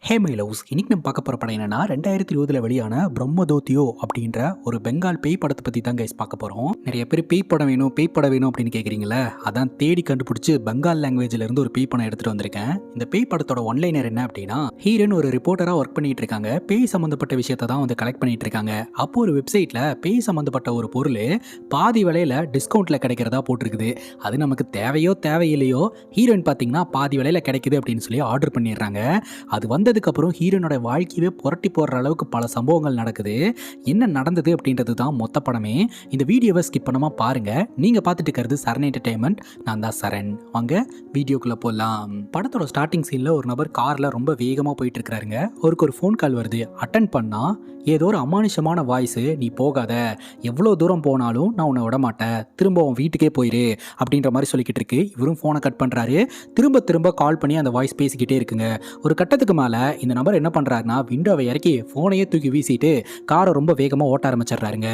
Hey my loves, இன்னைக்கு நம்ம பார்க்க போகிற படம் என்னன்னா 2020 வெளியான பிரம்மதோத்தியோ அப்படின்ற ஒரு பெங்கால் பேய் படத்தை பற்றி தான் கைஸ் பார்க்க போகிறோம். நிறைய பேர் பேய் படம் வேணும் அப்படின்னு கேட்குறீங்களே, அதான் தேடி கண்டுபிடிச்சி பெங்கால் லாங்குவேஜில் இருந்து ஒரு பேய் படம் எடுத்துகிட்டு வந்திருக்கேன். இந்த பேய் படத்தோட ஒன்லைனர் என்ன அப்படின்னா, ஹீரோன் ஒரு ரிப்போர்ட்டராக ஒர்க் பண்ணிட்டு இருக்காங்க. பேய் சம்மந்தப்பட்ட விஷயத்தை தான் வந்து கலெக்ட் பண்ணிட்டு இருக்காங்க. அப்போ ஒரு வெப்சைட்டில் பேய் சம்மந்தப்பட்ட ஒரு பொருள் பாதி விலையில் டிஸ்கவுண்ட்டில் கிடைக்கிறதா போட்டிருக்குது. அது நமக்கு தேவையோ தேவையில்லையோ, ஹீரோயின் பார்த்தீங்கன்னா பாதி விலையில் கிடைக்குது அப்படின்னு சொல்லி ஆர்டர் பண்ணிடுறாங்க. அது வந்ததுக்கப்புறம் ஹீரோனோட வாழ்க்கையவே புரட்டி போடுற அளவுக்கு பல சம்பவங்கள் நடக்குது. என்ன நடந்தது அப்படின்றது தான் மொத்த படமே. இந்த வீடியோவை ஸ்கிப் பண்ணாம பாருங்க. நீங்க பார்த்துட்டு இருக்கிறது சரண் என்டர்டைன்மெண்ட். நான் தான் சரண். வாங்க வீடியோக்குள்ள போகலாம். படத்தோட ஸ்டார்டிங் சீன்ல ஒரு நபர் கார்ல ரொம்ப வேகமா போயிட்டு இருக்காருங்க. அவருக்கு ஒரு ஃபோன் கால் வருது. அட்டன் பண்ணா ஏதோ ஒரு அமானுஷமான வாய்ஸ், நீ போகாத, எவ்வளோ தூரம் போனாலும் நான் உன்னை விட மாட்டேன், திரும்ப உன் வீட்டுக்கே போயிரு அப்படின்ற மாதிரி சொல்லிக்கிட்டு இருக்கு. இவரும் ஃபோனை கட் பண்ணுறாரு. திரும்ப திரும்ப கால் பண்ணி அந்த வாய்ஸ் பேசிக்கிட்டே இருக்குங்க. ஒரு கட்டத்துக்கு மேலே இந்த நபர் என்ன பண்ணுறாருன்னா, விண்டோவை இறக்கி ஃபோனையே தூக்கி வீசிட்டு காரை ரொம்ப வேகமாக ஓட்ட ஆரம்பிச்சிடுறாருங்க.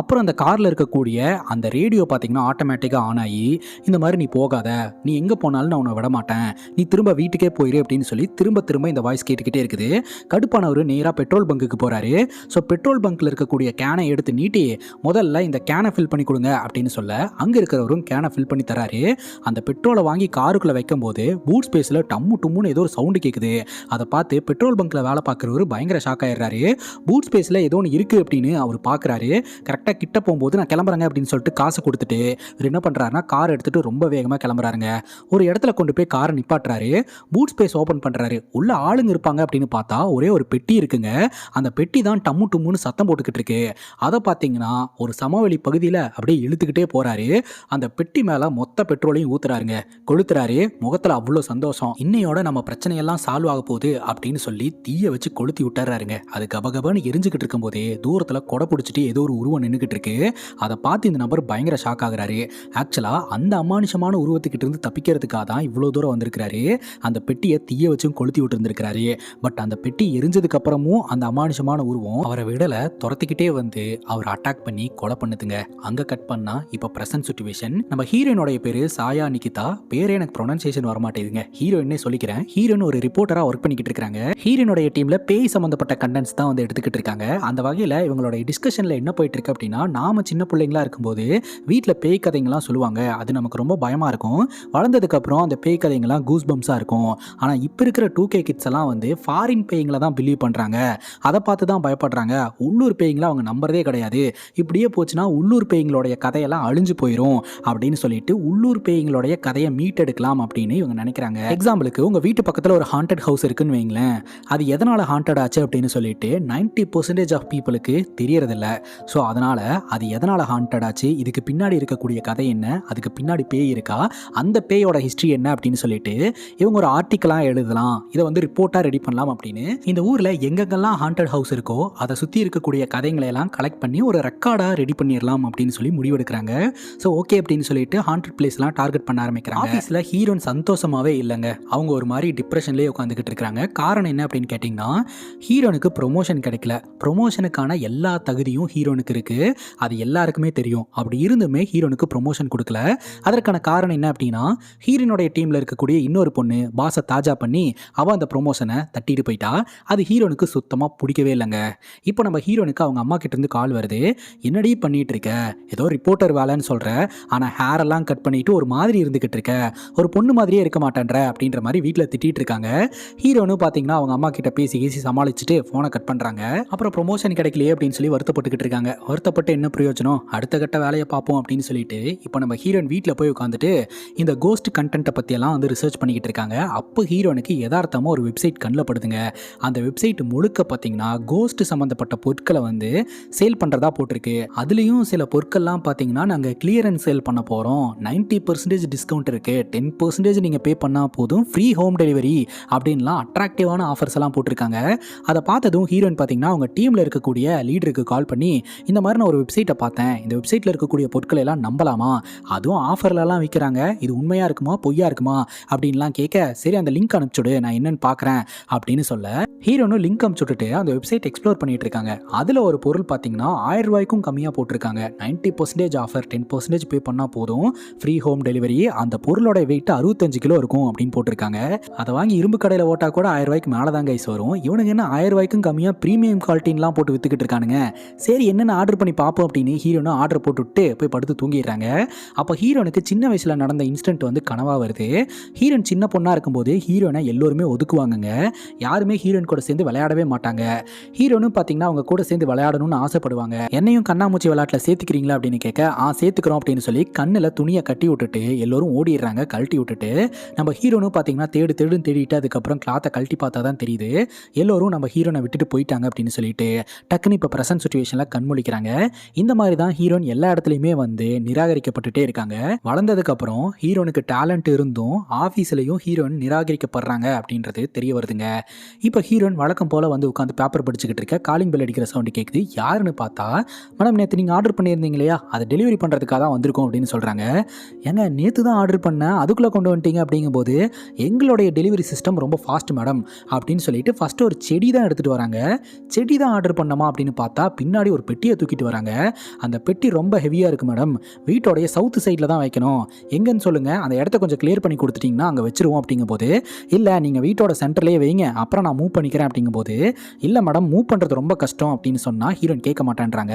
அப்புறம் அந்த காரில் இருக்கக்கூடிய அந்த ரேடியோ பார்த்தீங்கன்னா ஆட்டோமேட்டிக்காக ஆன் ஆகி, இந்த மாதிரி நீ போகாத, நீ எங்கே போனாலும் நான் உன்னை விட மாட்டேன், நீ திரும்ப வீட்டுக்கே போயிரு அப்படின்னு சொல்லி திரும்ப திரும்ப இந்த வாய்ஸ் கேட்டுக்கிட்டே இருக்குது. கடுப்பானவர் நேராக பெட்ரோல் பங்குக்கு போகிறாரு. ஸோ பெட்ரோல் பங்க்கில் இருக்கக்கூடிய கேனை எடுத்து நீட்டி, முதல்ல இந்த கேனை ஃபில் பண்ணி கொடுங்க அப்படின்னு சொல்ல, அங்கே இருக்கிறவரும் கேனை ஃபில் பண்ணி தராரு. அந்த பெட்ரோலை வாங்கி காருக்குள்ளே வைக்கும் போது பூட் ஸ்பேஸில் டம்மு டும்முன்னு ஏதோ ஒரு சவுண்டு கேட்குது. அதை பார்த்து பெட்ரோல் பங்க்கில் வேலை பார்க்குறவர் பயங்கர ஷாக் ஆயிடுறாரு. பூட் ஸ்பேஸில் ஏதோ ஒன்று இருக்குது அப்படின்னு அவர் பார்க்குறாரு. கரெக்டாக கிட்ட போகும்போது நான் கிளம்புறேங்க அப்படின்னு சொல்லிட்டு காசை கொடுத்துட்டு இவர் என்ன பண்ணுறாருன்னா, கார் எடுத்துகிட்டு ரொம்ப வேகமாக கிளம்புறாருங்க. ஒரு இடத்துல கொண்டு போய் காரை நிப்பாட்டுறாரு. பூட் ஸ்பேஸ் ஓப்பன் பண்ணுறாரு. உள்ள ஆளுங்க இருப்பாங்க அப்படின்னு பார்த்தா ஒரே ஒரு பெட்டி இருக்குங்க. அந்த பெட்டி தான் டம்மு டும்முன்னு சத்தம் போட்டுக்கிட்டு இருக்கு. அதை பார்த்தீங்கன்னா ஒரு சமவெளி பகுதியில் அப்படியே இழுத்துக்கிட்டே போறாரு. அந்த பெட்டி மேலே மொத்த பெட்ரோலையும் ஊத்துறாருங்க. கொளுத்துறாரு. முகத்தில் அவ்வளோ சந்தோஷம். இன்னையோட நம்ம பிரச்சனையெல்லாம் சால்வ் ஆக போகுது அப்படின்னு சொல்லி தீயை வச்சு கொளுத்தி விட்டுறாருங்க. அது கபகபன்னு எரிஞ்சுக்கிட்டு இருக்கும் போதே தூரத்தில் கொடை பிடிச்சிட்டு ஏதோ ஒரு உருவம் நின்றுக்கிட்டு இருக்கு. அதை பார்த்து இந்த நபர் பயங்கர ஷாக் ஆகுறாரு. ஆக்சுவலாக அந்த அமானுஷமான உருவத்துக்கிட்ட இருந்து தப்பிக்கிறதுக்காக தான் இவ்வளோ தூரம் வந்திருக்கிறாரு. அந்த பெட்டியை தீயை வச்சும் கொளுத்தி விட்டு இருந்திருக்கிறாரு. பட் அந்த பெட்டி எரிஞ்சதுக்கு அப்புறமும் அந்த அமானுஷமான உருவம் அவரை விடலை, துரத்திக்கிட்டே வந்து அவர் அட்டாக் பண்ணி கொலை பண்ணுதுங்க. அங்கே கட் பண்ணா இப்போ பிரசன்ட் சிச்சுவேஷன். நம்ம ஹீரோயினோட பேரு சாயா நிகிதா. பேரே எனக்கு ப்ரொனன்சியேஷன் வர மாட்டேங்குதுங்க. ஹீரோயினே சொல்லிக்கிறேன். ஹீரோயின் ஒரு ரிப்போர்ட்டரா ஒர்க் பண்ணிக்கிட்டு இருக்காங்க. ஹீரோயினோட டீம்ல பேய் சம்பந்தப்பட்ட கண்டென்ட்ஸ் தான் வந்து எடுத்துக்கிட்டு இருக்காங்க. அந்த வகையில் இவங்களோட டிஸ்கஷன்ல என்ன போயிட்டு இருக்கு அப்படின்னா, நாம சின்ன பிள்ளைங்களா இருக்கும்போது வீட்டில் பேய் கதைங்கள்லாம் சொல்லுவாங்க. அது நமக்கு ரொம்ப பயமா இருக்கும். வளர்ந்ததுக்கு அப்புறம் அந்த பேய் கதைங்கள்லாம் கூஸ் பம்ஸா இருக்கும். ஆனா இப்போ இருக்கிற 2K கிட்ஸ் எல்லாம் வந்து ஃபாரின் பேய்களை தான் பிலீவ் பண்றாங்க. அதை பார்த்து தான் பயப்படுறாங்க. உள்ளூர் பேய்களை அவங்க நம்புறதே கிடையாது. இப்படியே போச்சுன்னா உள்ளூர் பேய்களுடைய கதையெல்லாம் அழிஞ்சு போயிடும் அப்படின்னு சொல்லிட்டு உள்ளூர் பேய்களுடைய கதையை மீட்டெடுக்கலாம் அப்படின்னு இவங்க நினைக்கிறாங்க. எக்ஸாம்பிளுக்கு உங்க வீட்டு பக்கத்தில் ஒரு ஹாண்டட் ஹவுஸ் இருக்குன்னு வைங்களேன். அது எதனால ஹாண்டட் ஆச்சு அப்படின்னு சொல்லிட்டு 90% ஆஃப் பீப்புளுக்கு தெரியறதில்ல. ஸோ அதனால அது எதனால ஹாண்டட் ஆச்சு, இதுக்கு பின்னாடி இருக்கக்கூடிய கதை என்ன, அதுக்கு பின்னாடி பேய் இருக்கா, அந்த பேயோட ஹிஸ்ட்ரி என்ன அப்படின்னு சொல்லிட்டு இவங்க ஒரு ஆர்டிக்கலாக எழுதலாம். இதை வந்து ரிப்போர்ட்டாக ரெடி பண்ணலாம் அப்படின்னு இந்த ஊரில் எங்கெங்கெல்லாம் ஹாண்டட் ஹவுஸ் இருக்கோ அதை சுற்றி இருக்கக்கூடிய கதைகளை எல்லாம் கலெக்ட் பண்ணி ஒரு ரெக்கார்டாக ரெடி பண்ணிடலாம் அப்படின்னு சொல்லி முடிவெடுக்கிறாங்க. ஸோ ஓகே அப்படின்னு சொல்லிட்டு ஹாண்டட் பிளேஸ்லாம் டார்கெட் பண்ண ஆரம்பிக்கிறாங்க. ஆஃபீஸில் ஹீரோயின் சந்தோஷமாகவே இல்லைங்க. அவங்க ஒரு மாதிரி டிப்ரெஷன்லேயே உட்காந்துக்கிட்டு இருக்காங்க. காரணம் என்ன அப்படின்னு கேட்டிங்கன்னா, ஹீரோனுக்கு ப்ரொமோஷன் கிடைக்கல. ப்ரொமோஷனுக்கான எல்லா தகுதியும் ஹீரோனுக்கு இருக்குது. அது எல்லாருக்குமே தெரியும். அப்படி இருந்துமே ஹீரோனுக்கு ப்ரொமோஷன் கொடுக்கல. அதற்கான காரணம் என்ன அப்படின்னா, ஹீரோனுடைய டீமில் இருக்கக்கூடிய இன்னொரு பொண்ணு பாஸை தாஜா பண்ணி அவள் அந்த ப்ரொமோஷனை தட்டிட்டு போயிட்டா. அது ஹீரோனுக்கு சுத்தமாக பிடிக்கவே இல்லைங்க. இப்போ நம்ம ஹீரோனுக்கு அவங்க அம்மா கிட்ட இருந்து கால் வருது. என்னடி பண்ணிட்டு இருக்க, ஏதோ ரிப்போர்ட்டர் வேலைன்னு சொல்ற, ஆனால் ஹேர் எல்லாம் கட் பண்ணிட்டு ஒரு மாதிரி இருந்துகிட்டு இருக்க, ஒரு பொண்ணு மாதிரியே இருக்க மாட்டேன்ற அப்படின்ற மாதிரி வீட்டில் திட்டிட்டு இருக்காங்க. ஹீரோனும் பார்த்தீங்கன்னா அவங்க அம்மா கிட்ட பேசி சமாளிச்சுட்டு ஃபோனை கட் பண்ணுறாங்க. அப்புறம் ப்ரொமோஷன் கிடைக்கலையே அப்படின்னு சொல்லி வருத்தப்பட்டுக்கிட்டு இருக்காங்க. வருத்தப்பட்டு என்ன பிரயோஜனம், அடுத்த கட்ட வேலையை பார்ப்போம் அப்படின்னு சொல்லிட்டு இப்போ நம்ம ஹீரோயின் வீட்டில் போய் உட்காந்துட்டு இந்த கோஸ்ட் கண்டென்ட்டை பற்றியெல்லாம் வந்து ரிசர்ச் பண்ணிக்கிட்டு இருக்காங்க. அப்போ ஹீரோனுக்கு யதார்த்தமாக ஒரு வெப்சைட் கண்ணில் படுதுங்க. அந்த வெப்சைட் முழுக்க பார்த்தீங்கன்னா கோஸ்ட் சம்மந்தப்பட்ட பொருட்களை வந்து சேல் பண்ணுறதா போட்டிருக்கு. அதுலேயும் சில பொருட்கள்லாம் பார்த்தீங்கன்னா நாங்கள் கிளியரன்ஸ் சேல் பண்ண போகிறோம், 90% டிஸ்கவுண்ட் இருக்குது, 10% நீங்கள் பே பண்ணால் போதும், ஃப்ரீ ஹோம் டெலிவரி அப்படின்லாம் அட்ராக்டிவான ஆஃபர்ஸ் எல்லாம் போட்டிருக்காங்க. அதை பார்த்ததும் ஹீரோயின் பார்த்தீங்கன்னா அவங்க டீமில் இருக்கக்கூடிய லீடருக்கு கால் பண்ணி, இந்த மாதிரி நான் ஒரு வெப்சைட்டை பார்த்தேன், இந்த வெப்சைட்டில் இருக்கக்கூடிய பொருட்களை எல்லாம் நம்பலாமா, அதுவும் ஆஃபர்லலாம் விற்கிறாங்க, இது உண்மையாக இருக்குமா பொய்யா இருக்குமா அப்படின்லாம் கேட்க, சரி அந்த லிங்க் அனுப்பிச்சுடு நான் என்னன்னு பார்க்குறேன் அப்படின்னு சொல்ல, ஹீரோனும் லிங்க் அனுப்பிச்சுட்டு அந்த வெப்சைட் எக்ஸ்ப்ளோர் பண்ணிட்டு இருக்காங்க. அதில் ஒரு பொருள் பார்த்தீங்கன்னா 1000 ரூபாய்க்கும் கம்மியாக போட்டிருக்காங்க. 90% ஆஃபர், 10% பே பண்ணால் போதும், ஃப்ரீ ஹோம் டெலிவரி. அந்த பொருளோட வெயிட் 65 கிலோ இருக்கும் அப்படின்னு போட்டிருக்காங்க. அதை வாங்கி இரும்பு கடையில் ஓட்டா கூட 1000 ரூபாய்க்கு மேலே தான் கைஸ் வரும். இவனுக்கு என்ன 1000 ரூபாய்க்கும் கம்மியாக ப்ரீமியம் குவாலிட்டின்லாம் போட்டு வித்துக்கிட்டு இருக்கானுங்க. சரி என்னென்ன ஆர்டர் பண்ணி பார்ப்போம் அப்படின்னு ஹீரோனும் ஆர்டர் போட்டுவிட்டு போய் படுத்து தூங்கிடுறாங்க. அப்போ ஹீரோனுக்கு சின்ன வயசில் நடந்த இன்சிடென்ட் வந்து கனவாக வருது. ஹீரோன் சின்ன பொண்ணாக இருக்கும்போது ஹீரோனை எல்லோருமே ஒதுக்குவாங்கங்க. யாருமே ஹீரோயின் கூட சேர்ந்து விளையாடவே மாட்டாங்க. ஹீரோனும் பார்த்தீங்கன்னா அவங்க கூட சேர்ந்து விளையாடணும்னு ஆசைப்படுவாங்க. என்னையும் கண்ணாமூச்சி விளையாட்டில் சேர்த்துக்கிறீங்களா அப்படின்னு கேட்க சேர்த்துக்கிறோம் அப்படின்னு சொல்லி கண்ணில் துணியை கட்டி விட்டுட்டு எல்லோரும் ஓடிடுறாங்க. கழட்டி விட்டுட்டு நம்ம ஹீரோனும் பார்த்தீங்கன்னா தேடுன்னு தேடிட்டு அதுக்கப்புறம் கிளாத்தை கழட்டி பார்த்தா தான் தெரியுது எல்லோரும் நம்ம ஹீரோனை விட்டுட்டு போயிட்டாங்க அப்படின்னு சொல்லிட்டு டக்குன்னு இப்போ ப்ரெசன்ட் சுச்சுவேஷனில் கண்மொழிக்கிறாங்க. இந்த மாதிரி தான் ஹீரோன் எல்லா இடத்துலையுமே வந்து நிராகரிக்கப்பட்டுட்டே இருக்காங்க. வளர்ந்ததுக்கப்புறம் ஹீரோனுக்கு டேலண்ட் இருந்தும் ஆஃபீஸ்லையும் ஹீரோன் நிராகரிக்கப்படுறாங்க அப்படின்றது தெரிய வருதுங்க. இப்போ ஹீரோன் வழக்கம் போல் வந்து உட்காந்து பேப்பர் படிச்சுக்கிட்டு இருக்க காலிங் பெல் அடிக்கிற சவுண்டு கேட்குது. யாருன்னு பார்த்தா மேடம் நேற்று நீங்கள் ஆர்டர் பண்ணியிருந்தீங்க இல்லையா அதை டெலிவரி பண்ணுறதுக்காக தான் வந்திருக்கோம் அப்படின்னு சொல்கிறாங்க. ஏங்க நேற்று தான் ஆர்டர் பண்ணேன் அதுக்குள்ளே கொண்டு வந்துட்டீங்க அப்படிங்கும்போது எங்களுடைய டெலிவரி சிஸ்டம் ரொம்ப ஃபாஸ்ட் மேடம் அப்படின்னு சொல்லிட்டு ஃபஸ்ட்டு ஒரு செடி தான் எடுத்துகிட்டு வராங்க. செடி தான் ஆர்டர் பண்ணமா அப்படின்னு பார்த்தா பின்னாடி ஒரு பெட்டியை தூக்கிட்டு வராங்க. அந்த பெட்டி ரொம்ப ஹெவியாக இருக்குது மேடம், வீட்டோடைய சவுத் சைடில் தான் வைக்கணும், எங்கன்னு சொல்லுங்கள், அந்த இடத்த கொஞ்சம் கிளியர் பண்ணி கொடுத்துட்டிங்கன்னா அங்கே வச்சுருவோம் அப்படிங்கும்போது இல்லை நீங்கள் வீட்டோட சென்டர்லேயே வைங்க அப்புறம் நான் மூவ் பண்ணிக்கிறேன் அப்படிங்கும்போது இல்லை மேடம் மூவ் பண்ணுறது ரொம்ப கஷ்டம் அப்படின்னு சொன்னால் ஹீரோயின் கேட்க மாட்டேன்றாங்க.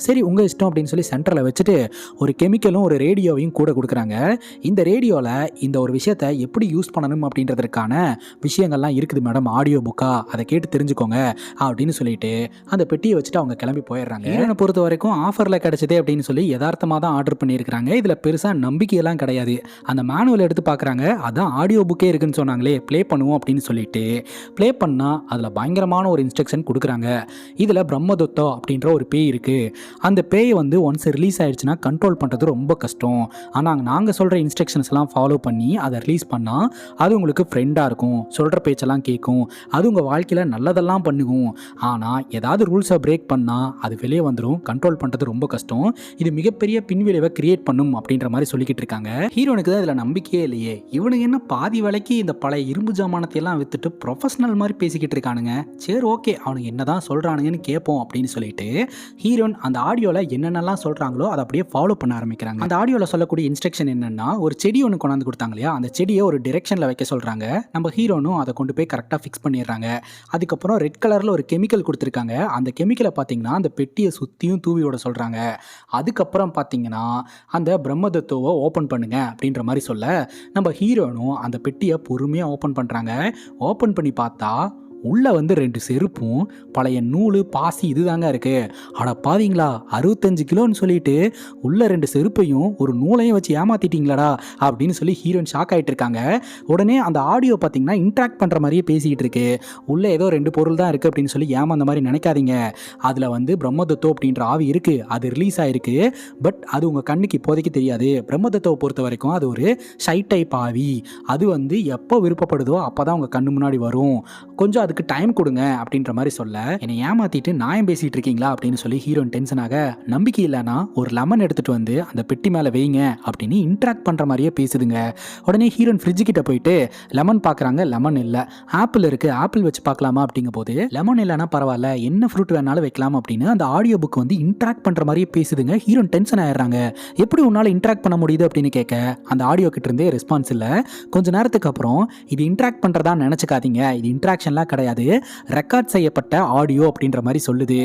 சரி உங்கள் இஷ்டம் அப்படின்னு சொல்லி சென்டரில் வச்சுட்டு ஒரு கெமிக்கலும் ஒரு ரேடியோவையும் கூட கொடுக்குறாங்க. இந்த ரேடியோவில் இந்த ஒரு விஷயத்தை எப்படி யூஸ் பண்ணணும் அப்படின்றதுக்கான விஷயங்கள்லாம் இருக்குது மேடம், ஆடியோ புக்கா அதை கேட்டு தெரிஞ்சுக்கோங்க அப்படின்னு சொல்லிட்டு அந்த பெட்டியை வச்சுட்டு அவங்க கிளம்பி போயிடுறாங்க. ஹீரோனை பொறுத்த வரைக்கும் ஆஃபரில் கிடைச்சதே அப்படின்னு சொல்லி யதார்த்தமாக தான் ஆர்டர் பண்ணியிருக்கிறாங்க. இதில் பெருசாக நம்பிக்கையெல்லாம் கிடையாது. அந்த மேனுவல் எடுத்து பார்க்குறாங்க, அதான் ஆடியோ புக்கே இருக்குன்னு சொன்னாங்களே ப்ளே பண்ணுவோம் அப்படின்னு சொல்லிட்டு ப்ளே பண்ணால் அதில் பயங்கரமான ஒரு இன்ஸ்ட்ரக்ஷன் கொடுக்குறாங்க. இதில் பிரம்மதத்தோ அப்படின்ற ஒரு பேய் இருக்குது. அந்த பேயை வந்து ஒன்ஸ் ரிலீஸ் ஆயிடுச்சுன்னா கண்ட்ரோல் பண்ணுறது ரொம்ப கஷ்டம். ஆனால் நாங்கள் சொல்கிற இன்ஸ்ட்ரக்ஷன்ஸ்லாம் ஃபாலோ பண்ணி அதை ரிலீஸ் பண்ணால் அது உங்களுக்கு ஃப்ரெண்டாக இருக்கும், சொல்கிற பேச்செல்லாம் கேட்கும், அது உங்கள் வாழ்க்கையில் நல்லதெல்லாம் பண்ணுகும். ஆனால் ஏதாவது ரூல்ஸை பிரேக் பண்ணால் அது வெளியே வந்துடும், கண்ட்ரோல் பண்ணுறது ரொம்ப கஷ்டம், இது மிகப்பெரிய பின்விளைவை கிரியேட் பண்ணும் அப்படின்ற மாதிரி சொல்லிக்கிட்டு இருக்காங்க. ஹீரோனுக்கு தான் இதில் நம்பிக்கையே இல்லையே. இவனுக்கு என்ன பாதி விலைக்கு இந்த பழைய இரும்பு ஜாமானத்தையெல்லாம் வித்துட்டு ப்ரொஃபஷனல் மாதிரி பேசிக்கிட்டு இருக்கானுங்க. சரி ஓகே அவனுக்கு என்ன தான் சொல்கிறானுங்கன்னு கேட்போம் அப்படின்னு சொல்லிட்டு ஹீரோன் அந்த ஆடியோவில் என்னென்னலாம் சொல்கிறாங்களோ அதை அப்படியே ஃபாலோ பண்ண ஆரம்பிக்கிறாங்க. அந்த ஆடியோவில் சொல்லக்கூடிய இன்ஸ்ட்ரக்ஷன் என்னென்னா ஒரு செடி ஒன்று கொண்டாந்து கொடுத்தாங்க இல்லையா, அந்த செடியை ஒரு டிரெக்ஷனில் வைக்க சொல்கிறாங்க. நம்ம ஹீரோனும் அதை கொண்டு போய் கரெக்டாக ஃபிக்ஸ் பண்ணிடுறாங்க. அதுக்கப்புறம் ரெட் கலரில் ஒரு கெமிக்கல் கொடுத்துருக்காங்க. அந்த கெமிக்கலை பார்த்தீங்கன்னா அந்த பெட்டியை சுற்றியும் தூவி விட சொல்கிறாங்க. அதுக்கப்புறம் பார்த்தீங்கன்னா அந்த பிரம்மதத்துவை ஓப்பன் பண்ணுங்க அப்படின்ற மாதிரி சொல்ல நம்ம ஹீரோனும் அந்த பெட்டியை பொறுமையாக ஓப்பன் பண்ணுறாங்க. ஓப்பன் பண்ணி பார்த்தா உள்ளே வந்து 2 செருப்பும் பழைய நூல் பாசி இதுதாங்க இருக்குது. அட பாவீங்களா 65 கிலோன்னு சொல்லிட்டு உள்ள 2 செருப்பையும் ஒரு நூலையும் வச்சு ஏமாத்திட்டீங்களாடா அப்படின்னு சொல்லி ஹீரோயின் ஷாக் ஆகிட்டு இருக்காங்க. உடனே அந்த ஆடியோ பார்த்தீங்கன்னா இன்ட்ராக்ட் பண்ணுற மாதிரியே பேசிக்கிட்டு இருக்கு. உள்ளே ஏதோ 2 பொருள் தான் இருக்குது அப்படின்னு சொல்லி ஏமாந்த மாதிரி நினைக்காதீங்க. அதில் வந்து பிரம்மதத்தோ அப்படின்ற ஆவி இருக்குது, அது ரிலீஸ் ஆகிருக்கு. பட் அது உங்கள் கண்ணுக்கு இப்போதைக்கு தெரியாது. பிரம்மதத்தோவை பொறுத்த வரைக்கும் அது ஒரு ஷை டைப் ஆவி. அது வந்து எப்போ விருப்பப்படுதோ அப்போ தான் உங்கள் கண்ணு முன்னாடி வரும், கொஞ்சம் அதுக்கு டைம் கொடுங்க அப்படின்ற மாதிரி சொல்ல என்னை ஏமாத்திட்டு நியாயம் பேசிட்டு இருக்கீங்களா அப்படின்னு சொல்லி ஹீரோயின் டென்ஷனாக நம்பிக்கை இல்லைனா ஒரு லெமன் எடுத்துட்டு வந்து அந்த பெட்டி மேலே வைங்க அப்படின்னு இன்ட்ராக்ட் பண்ணுற மாதிரியே பேசுதுங்க. உடனே ஹீரோயின் ஃப்ரிட்ஜு கிட்ட போயிட்டு லெமன் பார்க்குறாங்க, லெமன் இல்லை. ஆப்பிள் இருக்குது, ஆப்பிள் வச்சு பார்க்கலாமா அப்படிங்கும் போது லெமன் இல்லைனா பரவாயில்ல என்ன ஃப்ரூட் வேணாலும் வைக்கலாம் அப்படின்னு அந்த ஆடியோ புக் வந்து இன்ட்ராக்ட் பண்ணுற மாதிரியே பேசுதுங்க. ஹீரோயின் டென்ஷன் ஆயிடுறாங்க. எப்படி உன்னால் இன்ட்ராக்ட் பண்ண முடியுது அப்படின்னு கேட்க அந்த ஆடியோ கிட்ட இருந்தே ரெஸ்பான்ஸ் இல்லை. கொஞ்ச நேரத்துக்கு அப்புறம் இது இன்ட்ராக்ட் பண்ணுறதா நினச்சிக்காதீங்க, இது இன்ட்ராக்ஷன்லாம் கிடையாது, ரெக்கார்ட் செய்யப்பட்ட ஆடியோ அப்படின்ற மாதிரி சொல்லுது.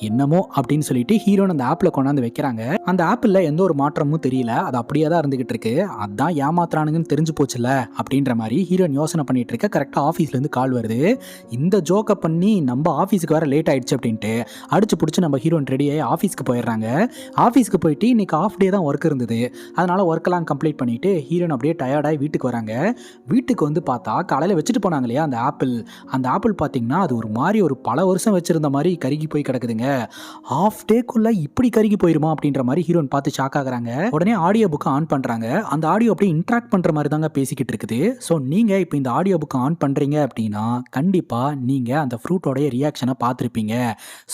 என்னமோ அப்படின்னு சொல்லிட்டு ஹீரோன் அந்த ஆப்பில் கொண்டாந்து வைக்கிறாங்க. அந்த ஆப்பில் எந்த ஒரு மாற்றமும் தெரியல, அது அப்படியே தான் இருந்துகிட்டு இருக்கு. அதான் ஏமாத்துறானுங்கன்னு தெரிஞ்சு போச்சுல அப்படின்ற மாதிரி ஹீரோன் யோசனை பண்ணிட்டு இருக்க கரெக்டாக ஆஃபீஸ்லேருந்து கால் வருது. இந்த ஜோக்கை பண்ணி நம்ம ஆஃபீஸுக்கு வர லேட் ஆயிடுச்சு அப்படின்ட்டு அடிச்சு பிடிச்சி நம்ம ஹீரோன் ரெடியாகி ஆஃபீஸ்க்கு போயிடுறாங்க. ஆஃபீஸ்க்கு போயிட்டு இன்னைக்கு ஆஃப் டே தான் ஒர்க் இருந்தது, அதனால ஒர்க்கெல்லாம் கம்ப்ளீட் பண்ணிட்டு ஹீரோன் அப்படியே டயர்டாகி வீட்டுக்கு வராங்க. வீட்டுக்கு வந்து பார்த்தா காலையில் வச்சுட்டு போனாங்க இல்லையா அந்த ஆப்பிள் பார்த்தீங்கன்னா அது ஒரு மாதிரி ஒரு பல வருஷம் வச்சிருந்த மாதிரி கருகி போய் கிடக்குதுங்க. ஆஃப் டேக்குள்ள இப்படி கருகி போயிருமா அப்படின்ற மாதிரி ஹீரோன் பார்த்து ஷாக் ஆகுறாங்க. உடனே ஆடியோ புக்கை ஆன் பண்ணுறாங்க. அந்த ஆடியோ அப்படியே இன்ட்ராக்ட் பண்ணுற மாதிரி தாங்க பேசிக்கிட்டு இருக்குது. ஸோ நீங்கள் இப்போ இந்த ஆடியோ புக்கை ஆன் பண்ணுறீங்க அப்படின்னா கண்டிப்பாக நீங்கள் அந்த ஃப்ரூட்டோடைய ரியாக்ஷனை பார்த்துருப்பீங்க.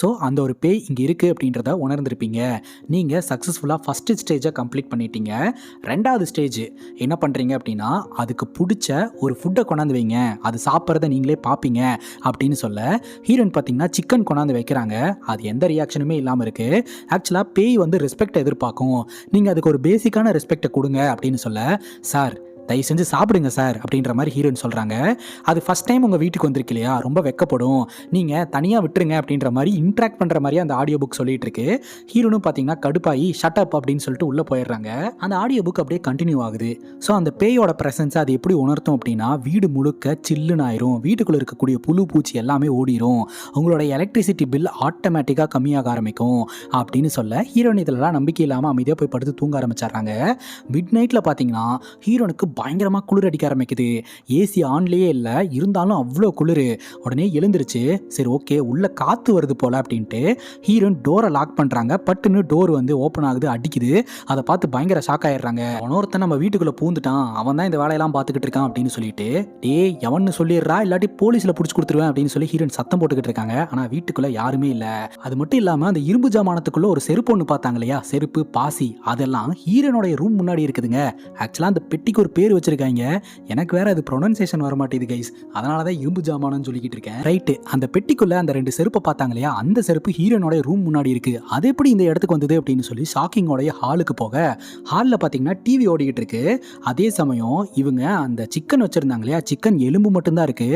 ஸோ அந்த ஒரு பேய் இங்கே இருக்குது அப்படின்றத உணர்ந்திருப்பீங்க. நீங்கள் சக்ஸஸ்ஃபுல்லாக ஃபஸ்ட்டு ஸ்டேஜை கம்ப்ளீட் பண்ணிட்டீங்க. 2வது ஸ்டேஜ் என்ன பண்ணுறீங்க அப்படின்னா அதுக்கு பிடிச்ச ஒரு ஃபுட்டை கொண்டாந்து வைங்க, அது சாப்பிட்றத நீங்களே பார்ப்பீங்க அப்படின்னு சொல்ல ஹீரோயின் பார்த்தீங்கன்னா சிக்கன் கொண்டாந்து வைக்கிறாங்க. அது எந்த ரியாக்ஷனுமே இல்லாமல் இருக்குது. ஆக்சுவலாக பேய் வந்து ரெஸ்பெக்ட் எதிர்பார்க்கும், நீங்கள் அதுக்கு ஒரு பேசிக்கான ரெஸ்பெக்டை கொடுங்க அப்படின்னு சொல்ல சார் தயவு செஞ்சு சாப்பிடுங்க சார் அப்படின்ற மாதிரி ஹீரோயின் சொல்கிறாங்க. அது ஃபஸ்ட் டைம் உங்கள் வீட்டுக்கு வந்திருக்கு இல்லையா, ரொம்ப வெக்கப்படும், நீங்கள் தனியாக விட்டுருங்க அப்படின்ற மாதிரி இன்ட்ராக்ட் பண்ணுற மாதிரி அந்த ஆடியோ புக் சொல்லிட்டு இருக்கு. ஹீரோனும் பார்த்தீங்கன்னா கடுப்பாகி ஷட் அப் அப்படின்னு சொல்லிட்டு உள்ளே போயிடுறாங்க. அந்த ஆடியோ புக் அப்படியே கண்டினியூ ஆகுது. ஸோ அந்த பேயோட ப்ரெசன்ஸை அது எப்படி உணர்த்தும் அப்படின்னா, வீடு முழுக்க சில்லுன்னு ஆயிரும், வீட்டுக்குள்ளே இருக்கக்கூடிய புழு பூச்சி எல்லாமே ஓடிடும், உங்களோட எலக்ட்ரிசிட்டி பில் ஆட்டோமேட்டிக்காக கம்மியாக ஆரம்பிக்கும் அப்படின்னு சொல்ல ஹீரோயின் இதெல்லாம் நம்பிக்கை இல்லாமல் அமைதியாக போய் படுத்து தூங்க ஆரம்பிச்சிடுறாங்க. மிட் நைட்டில் பார்த்தீங்கன்னா ஹீரோனுக்கு பயங்கரமாக குளிர் அடிக்க ஆரம்பிக்குது. ஏசி ஆன்லேயே இல்லை, இருந்தாலும் அவ்வளோ குளிர். உடனே எழுந்திருச்சு, சரி ஓகே உள்ள காற்று வருது போல் அப்படின்ட்டு ஹீரோயின் டோரை லாக் பண்ணுறாங்க. பட்டுன்னு டோர் வந்து ஓப்பன் ஆகுது, அடிக்குது. அதை பார்த்து பயங்கர ஷாக் ஆயிடுறாங்க. அவனொருத்தன் நம்ம வீட்டுக்குள்ளே பூந்துட்டான், அவன் தான் இந்த வேலையெல்லாம் பார்த்துக்கிட்டு இருக்கான் அப்படின்னு சொல்லிட்டு, டே எவன்னு சொல்லிடுறா இல்லாட்டி போலீஸில் பிடிச்சி கொடுத்துருவேன் அப்படின்னு சொல்லி ஹீரோயின் சத்தம் போட்டுக்கிட்டு இருக்காங்க. ஆனால் வீட்டுக்குள்ளே யாருமே இல்லை. அது மட்டும் இல்லாமல் அந்த இரும்பு ஜாமானத்துக்குள்ளே ஒரு செருப்பு ஒன்று பார்த்தாங்க இல்லையா, செருப்பு பாசி, அதெல்லாம் ஹீரோனுடைய ரூம் முன்னாடி இருக்குதுங்க. ஆக்சுவலாக அந்த பெட்டிக்கு ஒரு பேர் வச்சிருக்காங்க, எனக்கு வேற அது ப்ரொனன்சியேஷன் வர மாட்டேது கைஸ், அதனால தான் இரும்பு ஜாமானன்னு சொல்லிக்கிட்டு இருக்கேன். ரைட்டு, அந்த பெட்டிக்குள்ள அந்த 2 செருப்பை பார்த்தாங்க இல்லையா, அந்த செருப்பு ஹீரோனோட ரூம் முன்னாடி இருக்கு. அது எப்படி இந்த இடத்துக்கு வந்தது அப்படின்னு சொல்லி ஷாக்கிங்கோடைய ஹாலுக்கு போக, ஹாலில் பார்த்தீங்கன்னா டிவி ஓடிக்கிட்டு இருக்கு. அதே சமயம் இவங்க அந்த சிக்கன் வச்சிருந்தாங்க இல்லையா, சிக்கன் எலும்பு மட்டும்தான் இருக்கு,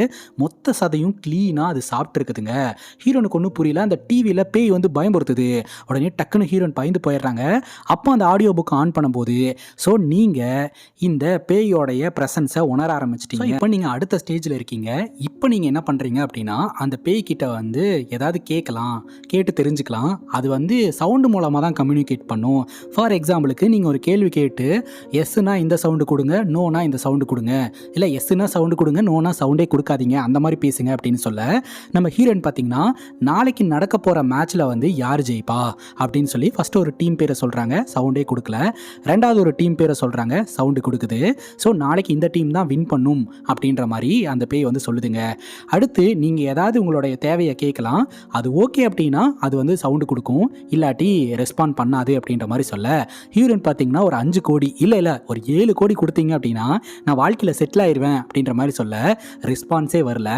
மொத்த சதையும் கிளீனாக அது சாப்பிட்டு இருக்குதுங்க. ஹீரோனுக்கு ஒன்றும் புரியல, அந்த டிவியில் பேய் வந்து பயம்படுத்துது. உடனே டக்குன்னு ஹீரோன் பயந்து போயிடுறாங்க. அப்போ அந்த ஆடியோ புக் ஆன் பண்ணும்போது, ஸோ நீங்கள் இந்த பேயோடைய ப்ரெசன்ஸை உணர ஆரம்பிச்சிட்டீங்க. இப்போ நீங்கள் அடுத்த ஸ்டேஜில் இருக்கீங்க. இப்போ நீங்கள் என்ன பண்ணுறீங்க அப்படின்னா, அந்த பேய்கிட்ட வந்து ஏதாவது கேட்டு தெரிஞ்சுக்கலாம். அது வந்து சவுண்டு மூலமாக தான் கம்யூனிகேட் பண்ணும். ஃபார் எக்ஸாம்பிளுக்கு நீங்கள் ஒரு கேள்வி கேட்டு எஸ்னா இந்த சவுண்டு கொடுங்க, நோனா இந்த சவுண்டு கொடுங்க, இல்லை எஸ்னா சவுண்டு கொடுங்க, நோனா சவுண்டே கொடுக்காதீங்க, அந்த மாதிரி பேசுங்க அப்படின்னு சொல்ல, நம்ம ஹீரோயின் பார்த்தீங்கன்னா நாளைக்கு நடக்க போகிற மேட்ச்சில் வந்து யார் ஜெயிப்பா அப்படின்னு சொல்லி ஃபஸ்ட்டு ஒரு டீம் பேரை சொல்கிறாங்க, சவுண்டே கொடுக்கல. ரெண்டாவது ஒரு டீம் பேரை சொல்கிறாங்க, சவுண்டு கொடுக்குது. ஸோ நாளைக்கு இந்த டீம் தான் வின் பண்ணும் அப்படின்ற மாதிரி அந்த பேய் வந்து சொல்லுதுங்க. அடுத்து நீங்கள் ஏதாவது உங்களுடைய தேவையை கேட்கலாம், அது ஓகே அப்படின்னா அது வந்து சவுண்டு கொடுக்கும், இல்லாட்டி ரெஸ்பாண்ட் பண்ணாது அப்படின்ற மாதிரி சொல்ல, ஹீரோயின் பார்த்தீங்கன்னா ஒரு 5 கோடி இல்லை ஒரு 7 கோடி கொடுத்தீங்க அப்படின்னா நான் வாழ்க்கையில் செட்டில் ஆயிடுவேன் அப்படின்ற மாதிரி சொல்ல, ரெஸ்பான்ஸே வரல.